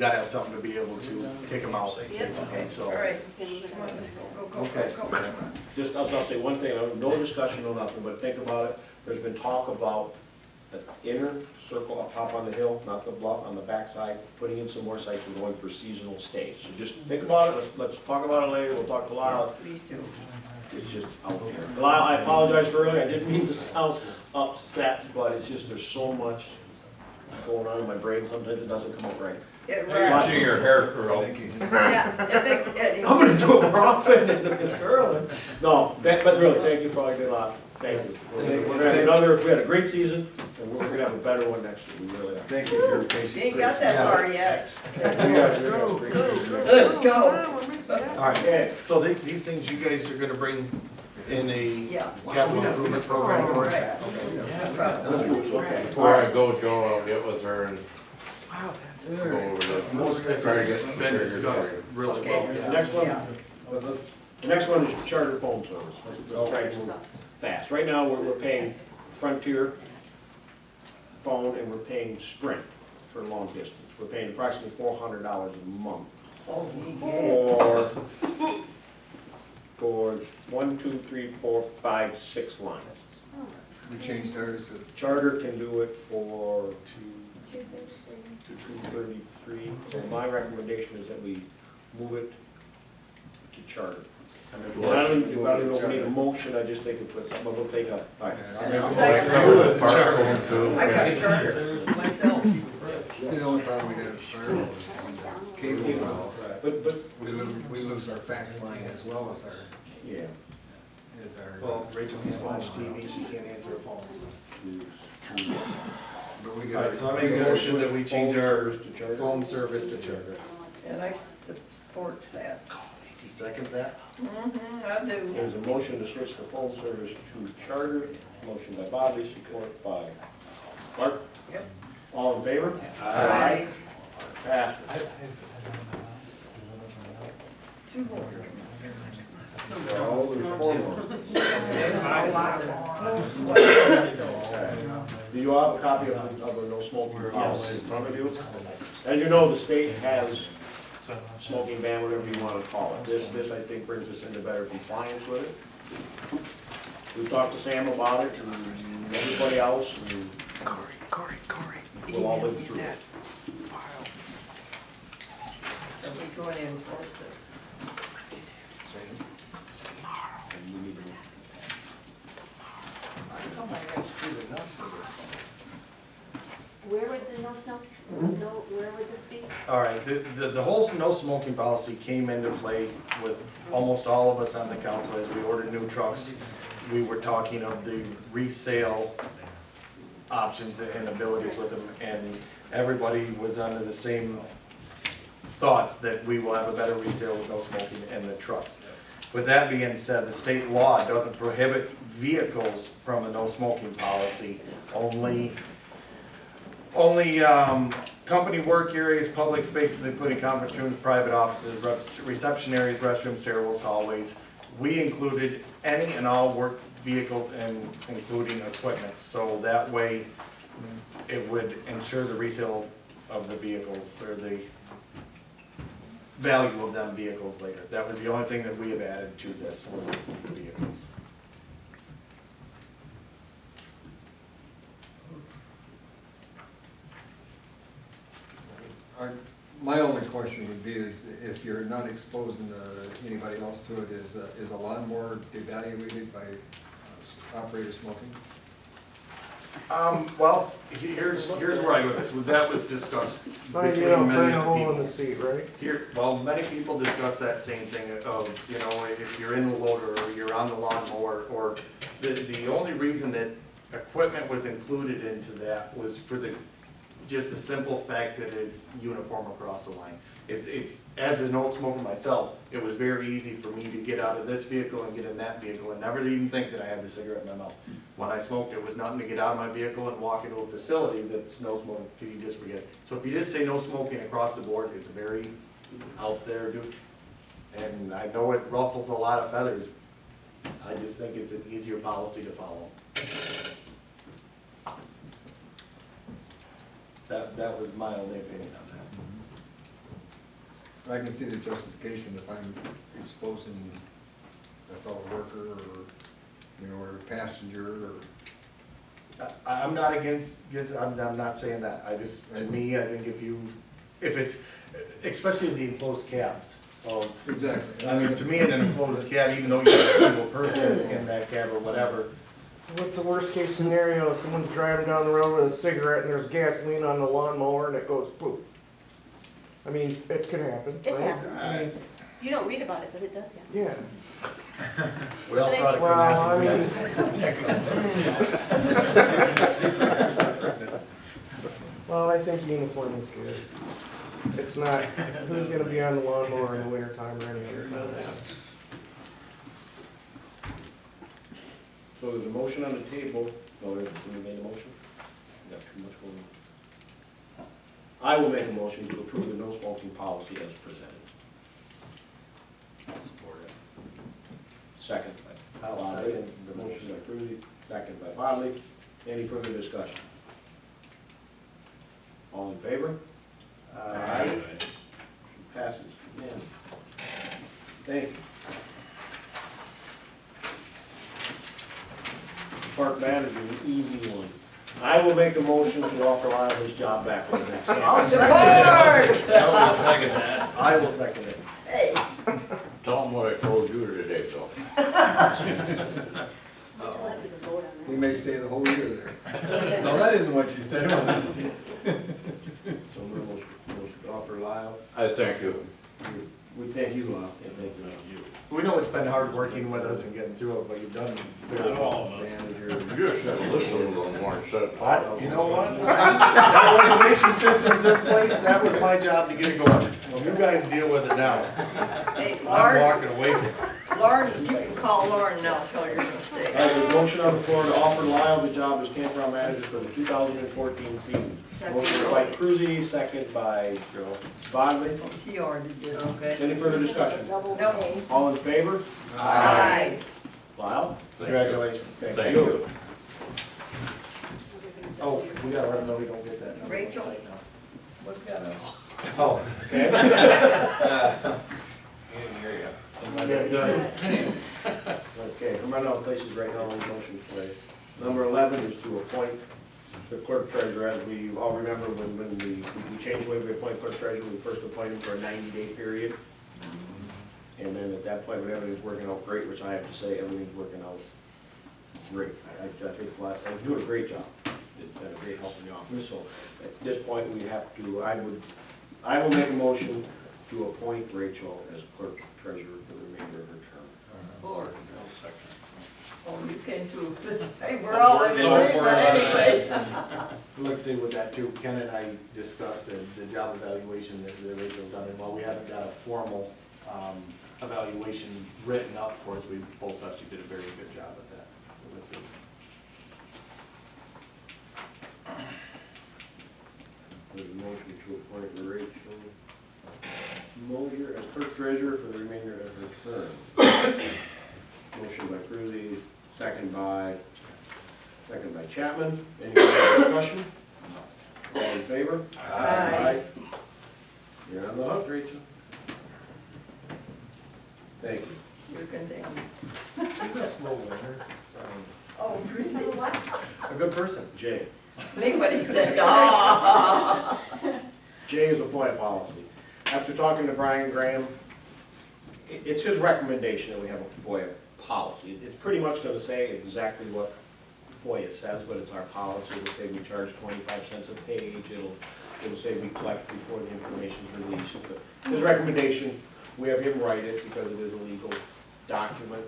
gotta have something to be able to take them out, basically, so. All right, come on, let's go, Okay. Just, I was gonna say one thing, no discussion, no nothing, but think about it. There's been talk about the inner circle up top on the hill, not the bluff, on the backside, putting in some more sites and going for seasonal stays. So just think about it, let's talk about it later, we'll talk to Lyle. please do. It's just out there. Lyle, I apologize for earlier, I didn't mean to sound upset, but it's just, there's so much going on in my brain, sometimes it doesn't come out right. It Watching your hair curl. Yeah, it makes it. I'm gonna do it more often if it's curling. No, but really, thank you for all you did, Lyle. Thank you. We're gonna have we had a great season, and we're gonna have a better one next year, we really are. Thank you for your patience. You ain't got that far yet. We got a great season. Let's go. All right, so these things you guys are gonna bring in a Yeah. capital improvement program? All right. That's cool, okay. Before I go, Joe, I'll get with her and Wow, go over the. Most of this Try to has get been figures discussed started. really Okay. well. The next one, Yeah. the next one is charter phone service. Let's try to move fast. Right now, we're paying Frontier phone and we're paying Sprint for long distance. We're paying approximately $400 a month for 1, 2, 3, 4, 5, 6 lines. We changed ours to Charter can do it for 233. So my recommendation is that we move it to charter. I don't even know if we need a motion, I just think it's something, we'll take a, all right. Second. Park phone too. I got charter myself. See, the only problem we have is our cables out. But, We lose our fax line as well as our, yeah. as our. Well, Rachel can't watch TV, she can't answer her phone. But we All right, got, so I make a motion that we change our phone service to charter. And I support that. Second that? I do. There's a motion to switch the phone service to charter, motion by Bobby, support by Mark. Yep. All in favor? Aye. Passes. Two more. Oh, there's 4 more. Do you all have a copy of the no smoking policy in front of you? As you know, the state has smoking ban, whatever you want to call it. This, I think, brings us into better compliance with it. We've talked to Sam about it, and everybody else, and we'll all live through it. Are we going to enforce it? And we need to- Where would the no smoke, where would this be? All right, the whole no smoking policy came into play with almost all of us on the council as we ordered new trucks. We were talking of the resale options and abilities with them, and everybody was under the same thoughts that we will have a better resale with no smoking in the trucks. With that being said, the state law doesn't prohibit vehicles from a no smoking policy, only company work areas, public spaces including conference rooms, private offices, reception areas, restrooms, stairwells, hallways. We included any and all work vehicles and including equipment, so that way it would ensure the resale of the vehicles or the value of them vehicles later. That was the only thing that we have added to this was the vehicles. my only question would be is if you're not exposing anybody else to it, is a lawnmower evaluated by operator smoking? Well, here's where I go with this. That was discussed Sign between you up, many bring a of the hole in people. the seat, right? Here, well, many people discuss that same thing of, you know, if you're in the loader or you're on the lawnmower, or the only reason that equipment was included into that was for just the simple fact that it's uniform across the line. It's, as an old smoker myself, it was very easy for me to get out of this vehicle and get in that vehicle and never even think that I had the cigarette in my mouth. When I smoked, it was nothing to get out of my vehicle and walk into a facility that's no smoking, because you just forget it. So if you just say no smoking across the board, it's very out there, dude. And I know it ruffles a lot of feathers. I just think it's an easier policy to follow. That was my only opinion on that. I can see the justification if I'm exposing a fellow worker or, you know, or a passenger or. I'm not against, I'm not saying that, I just, to me, I think if it's, especially the enclosed cabs of, Exactly. I mean, to me, in an enclosed cab, even though you're a single person in that cab or whatever, What's the worst case scenario? Someone's driving down the road with a cigarette and there's gasoline on the lawnmower and it goes poof. I mean, it can happen, It right? happens. I mean, You don't read about it, but it does happen. yeah. we all thought it could Well, I happen. mean. Well, I think uniform is good. It's not, who's gonna be on the lawnmower in the wintertime or any other time? So there's a motion on the table. No, we made a motion? Got too much going on. I will make a motion to approve the no smoking policy as presented. I'll support it. Second by I'll Bodley. second. The motion by Cruzy, second by Bodley. Any further discussion? All in favor? Aye. Passes. Yeah. Thank you. Park manager, an easy one. I will make a motion to offer Lyle his job back for the next I'll half. second I'll second that. it. I will second it. Hey, Tell them what I told you today, Bill. Would you like me to vote on He that? may stay the whole year there. No, that isn't what you said, was it? So we're going to offer Lyle. I thank you. We thank you, Lyle, and thank you. We know it's been hard working with us and getting through it, but you've done very well, manager. You just should have listened a little more instead of talking. You know what? That information system's in place, that was my job to get it going. Well, you guys deal with it now. hey, I'm Lauren, walking away from it. Lauren, you can call Lauren now, tell her you're gonna stay. All right, there's a motion on the floor to offer Lyle the job as campground manager for the 2014 season. Motion by Cruzy, second by Bodley. He already did, okay. Any further discussion? Double No. pay. All in favor? Aye. Lyle? Congratulations. Thank you. Oh, we gotta let them know we don't get that number. on Rachel? site now. We've got a, Oh, okay. Yeah, good. Okay, I'm running out of places right now on the motion today. Number 11 is to appoint the clerk treasurer. As we all remember, when we changed the way we appoint clerk treasurer, we first appointed him for a 90-day period. And then at that point, when everything's working out great, which I have to say, everything's working out great. I think I'm doing a great job. It's been a great help in the office. So at this point, we have to, I will make a motion to appoint Rachel as clerk treasurer for the remainder of her term. Lord. I'll second. oh, you came to, hey, we're all in agreement, but anyways. Let's see with that too, Ken and I discussed the job evaluation that Rachel done, and while we haven't got a formal, evaluation written up for us, we both thought she did a very good job at that. There's a motion to appoint Rachel Mosier as clerk treasurer for the remainder of her term. Motion by Cruzy, second by Chapman. Any further discussion? All in favor? Aye. You're on the hook, Rachel. Thank you. You're condemned. She's a slow learner, Oh, really? a good person. Jay. Think what he said, oh. Jay is a FOIA policy. After talking to Brian Graham, it's his recommendation that we have a FOIA policy. It's pretty much gonna say exactly what FOIA says, but it's our policy. It'll say we charge 25 cents a page. It'll say we collect before the information's released. But his recommendation, we have him write it because it is a legal document.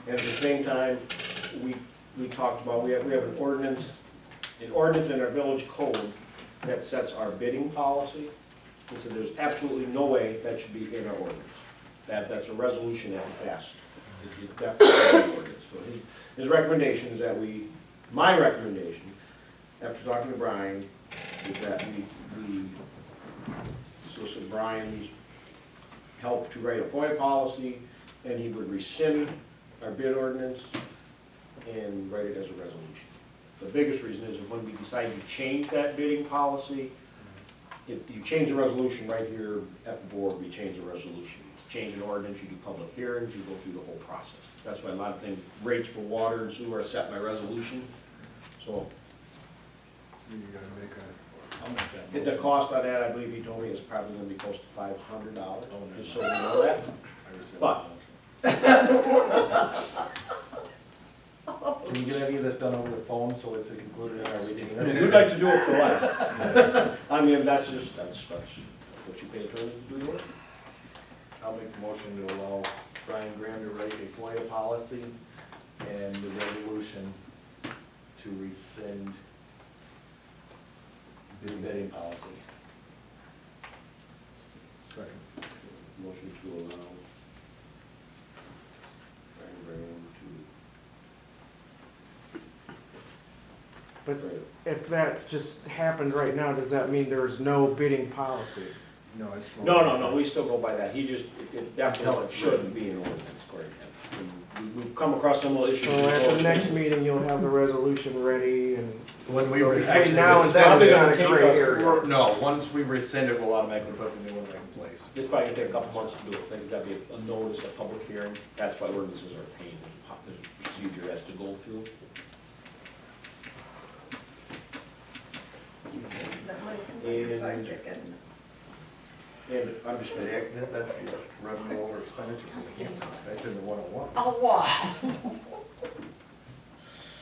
And at the same time, we talked about, we have an ordinance in our village code that sets our bidding policy. He said there's absolutely no way that should be in our ordinance. That's a resolution that we passed. It's definitely in the ordinance. So his recommendation is that my recommendation, after talking to Brian, is that we solicit Brian's help to write a FOIA policy, and he would rescind our bid ordinance and write it as a resolution. The biggest reason is when we decide to change that bidding policy, if you change the resolution right here at the board, we change the resolution. Change an ordinance, you do public hearings, you go through the whole process. That's why a lot of things, rates for water and sewer are set by resolution. So, You gotta make a, I'll make that the motion. cost on that, I believe he told me, is probably gonna be close to $500, just so you know that. I rescind But- that Can you get any of this done over the phone so it's included in our retainer? If you'd like to do it for less. I mean, that's what you pay attorney to do your work. I'll make the motion to allow Brian Graham to write a FOIA policy and the resolution to rescind the bidding policy. second. Motion to allow Brian Graham But to. if that just happened right now, does that mean there's no bidding policy? No, I still. No, we still go by that. He just, it Until definitely it's shouldn't be an ordinance, according to him. And We've come across similar issues. So at before. the next meeting, you'll have the resolution ready and. When we So were between actually now and then, Probably it's gonna not a take gray us- area. No, once we rescind it, we'll automatically put the new one back in place. It's probably gonna take a couple months to do it. There's gotta be a notice, a public hearing. That's why ordinances are a pain. There's a procedure has to go through. That might be fine, chicken. And I'm just gonna, That's the revenue over expenditure. That's in the 101. Oh, wow.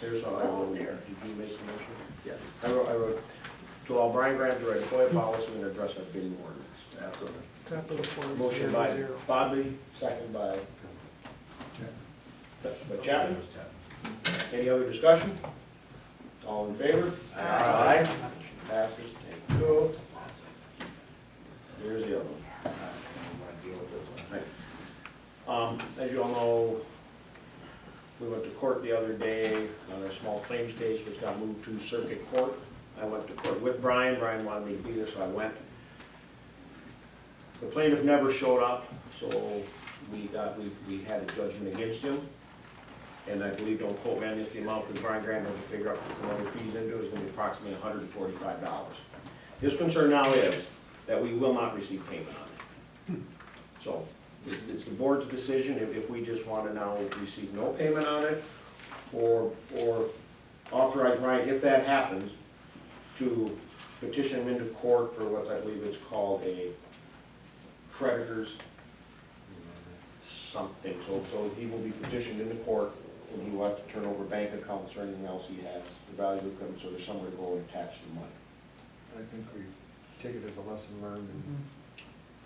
here's how I Oh, wrote. dear. Did you make the motion? Yes, I wrote, to allow Brian Graham to write a FOIA policy and address our bidding ordinance. absolutely. Top of the form, Motion by 0-0. Bodley, second by Chapman. Any other discussion? All in favor? Aye. Passes, thank you. Here's the other one. I want to deal with this one. As you all know, we went to court the other day on a small claims case, which got moved to circuit court. I went to court with Brian. Brian wanted me to be there, so I went. The plaintiff never showed up, so we had a judgment against him. And I believe, don't quote me on this, the amount, because Brian Graham had to figure out what the other fees into, is gonna be approximately $145. His concern now is that we will not receive payment on it. So, it's the board's decision if we just wanna now receive no payment on it, or authorize Brian, if that happens, to petition him into court for what I believe is called a creditors something. So he will be petitioned into court, and he will have to turn over bank accounts or anything else he has, the value of equipment, so there's somewhere to go and attach the money. I think we take it as a lesson learned and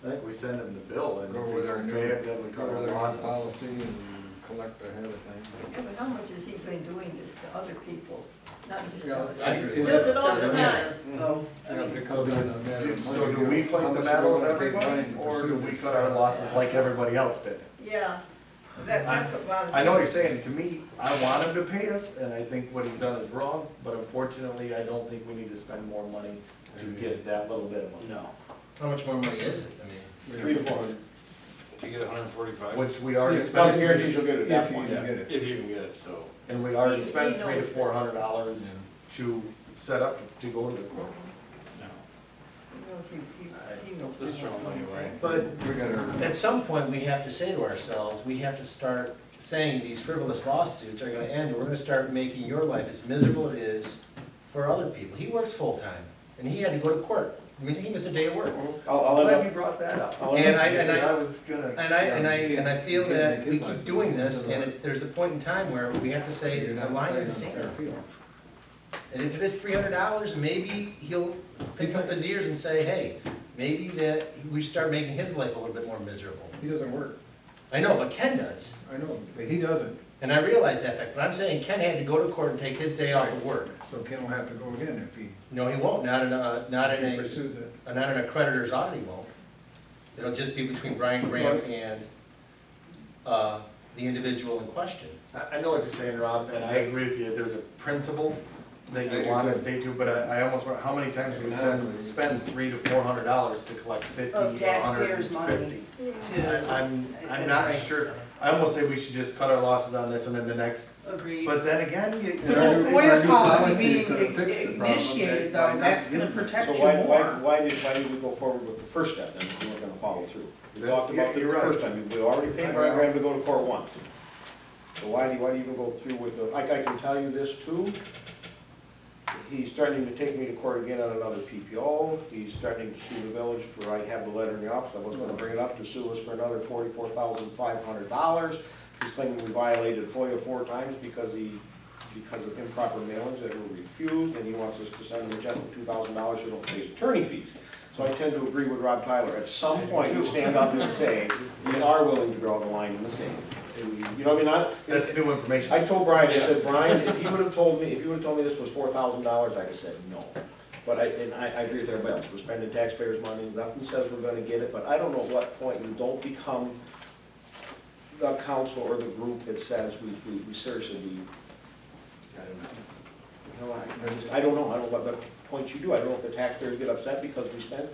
I think we send them the bill and go if we with our don't new, pay it, then we go cut our with our losses. policy and collect ahead of time. Yeah, but how much has he been doing this to other people? Not just Yeah, us. I- He does it all the doesn't time. matter. So, I Yeah, mean, because it's a matter of So money. do we How fight the much battle we with wanna pay everybody, Brian to or pursue do we this? cut our losses like everybody else did? yeah, that's what bothers me. I know what you're saying, to me, I want him to pay us, and I think what he's done is wrong, but unfortunately, I don't think we need to spend more money to get that little bit of money. No. How much more money is it? I mean, 3 to 4. to get 145? Which we already Yes, Bob spent, guarantees you'll get it at that If you point. can get it. If you can get it, so. and we already He spent knows $300 to that. $400 to set up to go to the court. He knows he knows. Just throw money away. But We got our, at some point, we have to say to ourselves, we have to start saying these frivolous lawsuits are gonna end, and we're gonna start making your life as miserable as it is for other people. He works full-time, and he had to go to court. I mean, he missed a day of work. I'll Glad let you brought that up. And I was gonna. And I feel You can't that make we his keep life doing miserable. this, and there's a point in time where we have to say, you're a not line in playing the on sand. fair field. And if it is $300, maybe he'll pick up his ears and say, hey, maybe that we start making his life a little bit more miserable. He doesn't work. I know, but Ken does. I know, but he doesn't. And I realize that fact, but I'm saying Ken had to go to court and take his day off of work. So Ken will have to go again if he No, he won't, not in a pursues it. not in a creditor's audit, he won't. It'll just be between Brian Graham and, the individual in question. I know what you're saying, Rob, and I agree with you, there's a principle that I you do want to too. stay to, but I almost, wonder how many times do we spend $300 to $400 to collect 50 or Of taxpayers' 150? money to. I'm not sure, I almost say we should just cut our losses on this and then the next, Agreed. but then again, you But know, our The new- FOIA our new policy policy is being gonna fix the problem initiated by though, not that's gonna getting it. protect So you why more. did we go forward with the first step then, if we weren't gonna follow through? We That's- talked about it you're the right. first time, we already paid Brian Graham to go to court once. So why do you even go through with the, like, I can tell you this too, he's threatening to take me to court again on another PPO, he's threatening to sue the village for, I have the letter in the office, I was gonna bring it up, to sue us for another $44,500. He's claiming we violated FOIA 4 times because of improper mailings that were refused, and he wants us to send him a check for $2,000 so he don't pay his attorney fees. So I tend to agree with Rob Tyler, at some point you stand up and say, we are willing to draw the line in the sand. You know what I mean? that's new information. I told Brian, I said, Brian, if you would've told me this was $4,000, I'd have said no. But I agree with everybody else, we're spending taxpayers' money, nothing says we're gonna get it, but I don't know at what point you don't become the council or the group that says we seriously, I don't know. You know, I don't know what point you do, I don't know if the taxpayers get upset because we spent.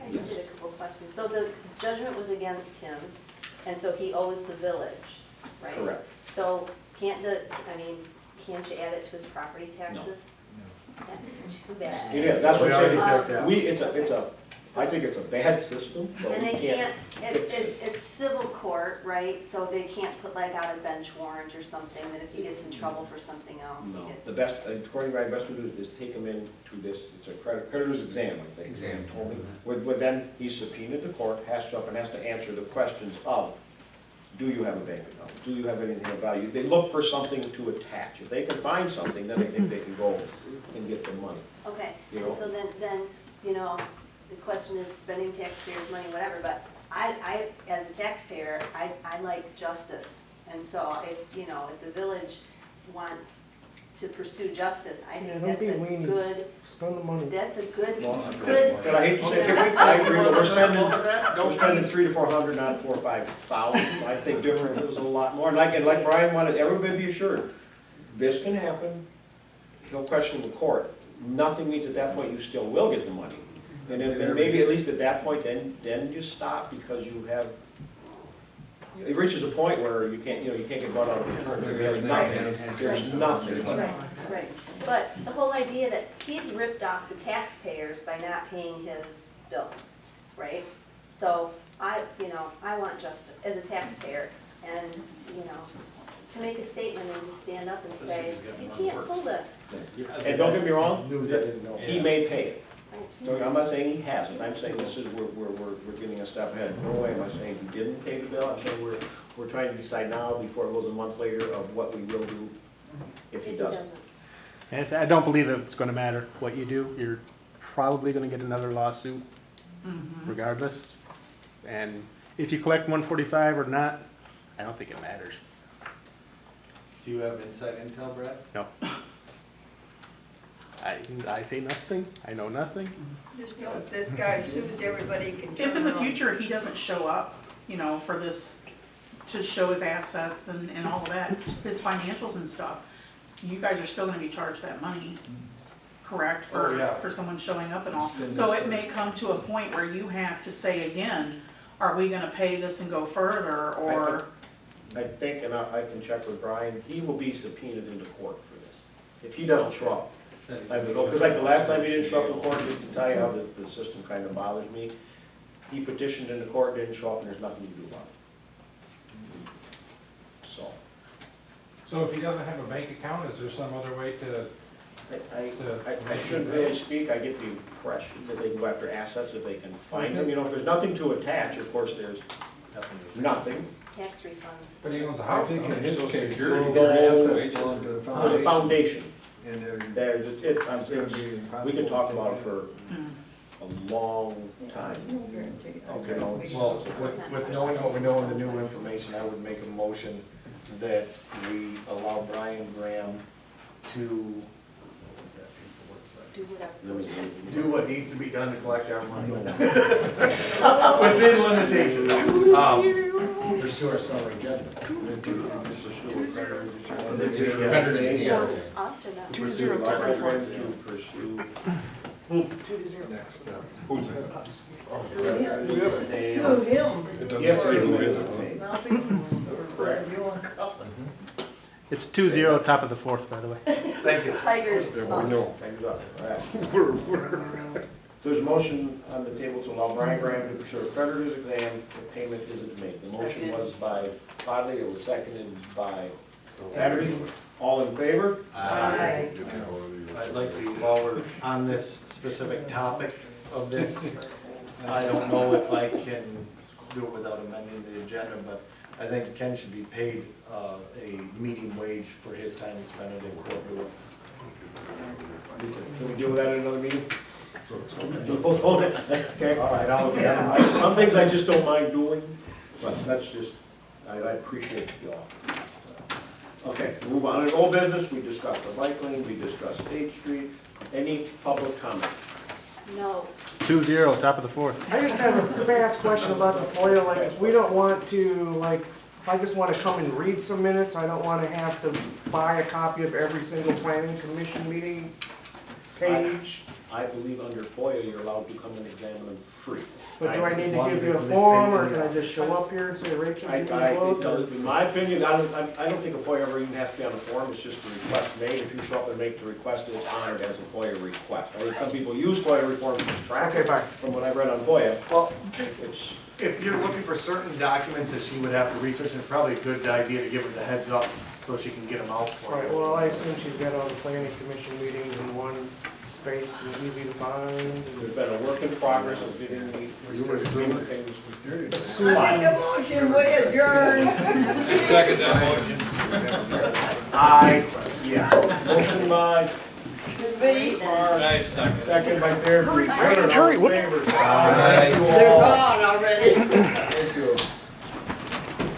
I just had a couple questions. So the judgment was against him, and so he owes the village, right? Correct. So can't can't you add it to his property taxes? That's too bad. It is, that's what We I'm already saying, checked that. I think it's a bad system, but And we they can't. can't, it's civil court, right? So they can't put like out a bench warrant or something, that if he gets in trouble for something else, he No, gets. the best, according to my best we do is take him into this, it's a creditor's exam, I think. Exam. Told me. With then, he's subpoenaed to court, has to up and has to answer the questions of, do you have a bank account? Do you have anything of value? They look for something to attach. If they can find something, then I think they can go and get their money. Okay, You and know? so then, the question is spending taxpayers' money, whatever, but I, as a taxpayer, I like justice. And so if the village wants to pursue justice, I Yeah, think don't that's be a weenies. good, Spend the money. that's a good, Well, good. And I hate to say, you know, I agree, but we're spending, What was that? we're spending $300 to $400, not $4,000 or $5,000. I think different if it was a lot more. And like Brian wanted, everybody be assured, this can happen. He'll question the court. Nothing means at that point you still will get the money. And then maybe at least at that point, then you stop because you have, it reaches a point where you can't get run out of the attorney. There's nothing, there's nothing. Right, right. But the whole idea that he's ripped off the taxpayers by not paying his bill, right? So I want justice as a taxpayer and, to make a statement and to stand up and say, you can't pull this. And don't get me wrong, News I didn't know. he may pay it. Right. So I'm not saying he hasn't, I'm saying this is, we're getting a step ahead. No way am I saying he didn't pay the bill, I'm saying we're trying to decide now, before it goes a month later, of what we will do if he doesn't. Yes, I don't believe it's gonna matter what you do, you're probably gonna get another lawsuit regardless. And if you collect 145 or not, I don't think it matters. Do you have inside intel, Brad? No. I say nothing, I know nothing. Just know if this guy sues, everybody can turn If in the around. future he doesn't show up, for this, to show his assets and all of that, his financials and stuff, you guys are still gonna be charged that money, correct? Oh, yeah. For someone showing up and all. So it may come to a point where you have to say again, are we gonna pay this and go further, or? I think, and I can check with Brian, he will be subpoenaed into court for this. If he doesn't show up, because like the last time he didn't show up in court, just to tell you how the system kind of bothers me, he petitioned into court, didn't show up, and there's nothing to do about it. So, So if he doesn't have a bank account, is there some other way to? I shouldn't really speak, I get the impression that they go after assets if they can find them. If there's nothing to attach, of course, there's nothing. Tax refunds. But he owns a I house. think in his Social case, Security. his assets belong to the There's a foundation. And We can talk about it for Hmm. a long time. Okay, well, with knowing what we know in the new information, I would make a motion that we allow Brian Graham to Do whatever. do what needs to be done to collect our money. Within limitations. Pursue our summary judgment. Us or not? To pursue next step. Sue him. Yes, It's 2-0, top of the fourth, by the way. Thank you. Tigers. Time's up. All right. There's a motion on the table to allow Brian Graham to pursue a creditor's exam if payment isn't made. The motion Second. was by Bodley, it was seconded by Battery. All in favor? Aye. I'd like to, while we're on this specific topic of this, I don't know if I can do it without amending the agenda, but I think Ken should be paid a meeting wage for his time he spent in court doing this. Can we deal with that in another meeting? Do we postpone it? Okay, all right, I'll look at it. Some things I just don't mind doing, but that's just, I appreciate the offer. Okay, move on to old business. We discussed the bike lane, we discussed State Street. Any public comment? No, 2-0, top of the fourth. I just have a fast question about the FOIA, like, if we don't want to, like, if I just wanna come and read some minutes, I don't wanna have to buy a copy of every single planning commission meeting page. I believe under FOIA, you're allowed to come and examine them free. But do I need to give you a form, or can I just show up here and say, Rachel, give me a quote? In my opinion, I don't think a FOIA ever even has to be on the form, it's just a request made. If you show up and make the request, it's honored as a FOIA request. I think some people use FOIA forms to track Okay, it, fine. from what I've read on FOIA. Well, It's, if you're looking for certain documents that she would have to research, it's probably a good idea to give her the heads up so she can get them out for Right, you. well, I assume she's got all the planning commission meetings in one space and easy to find. there's been a work in progress of getting the things. I make a motion, we adjourn. Second that motion. Aye, yeah. Motion by Me. Barr, Nice second. second by Bear. Hurry, hurry, All in favor? Aye. They're gone already.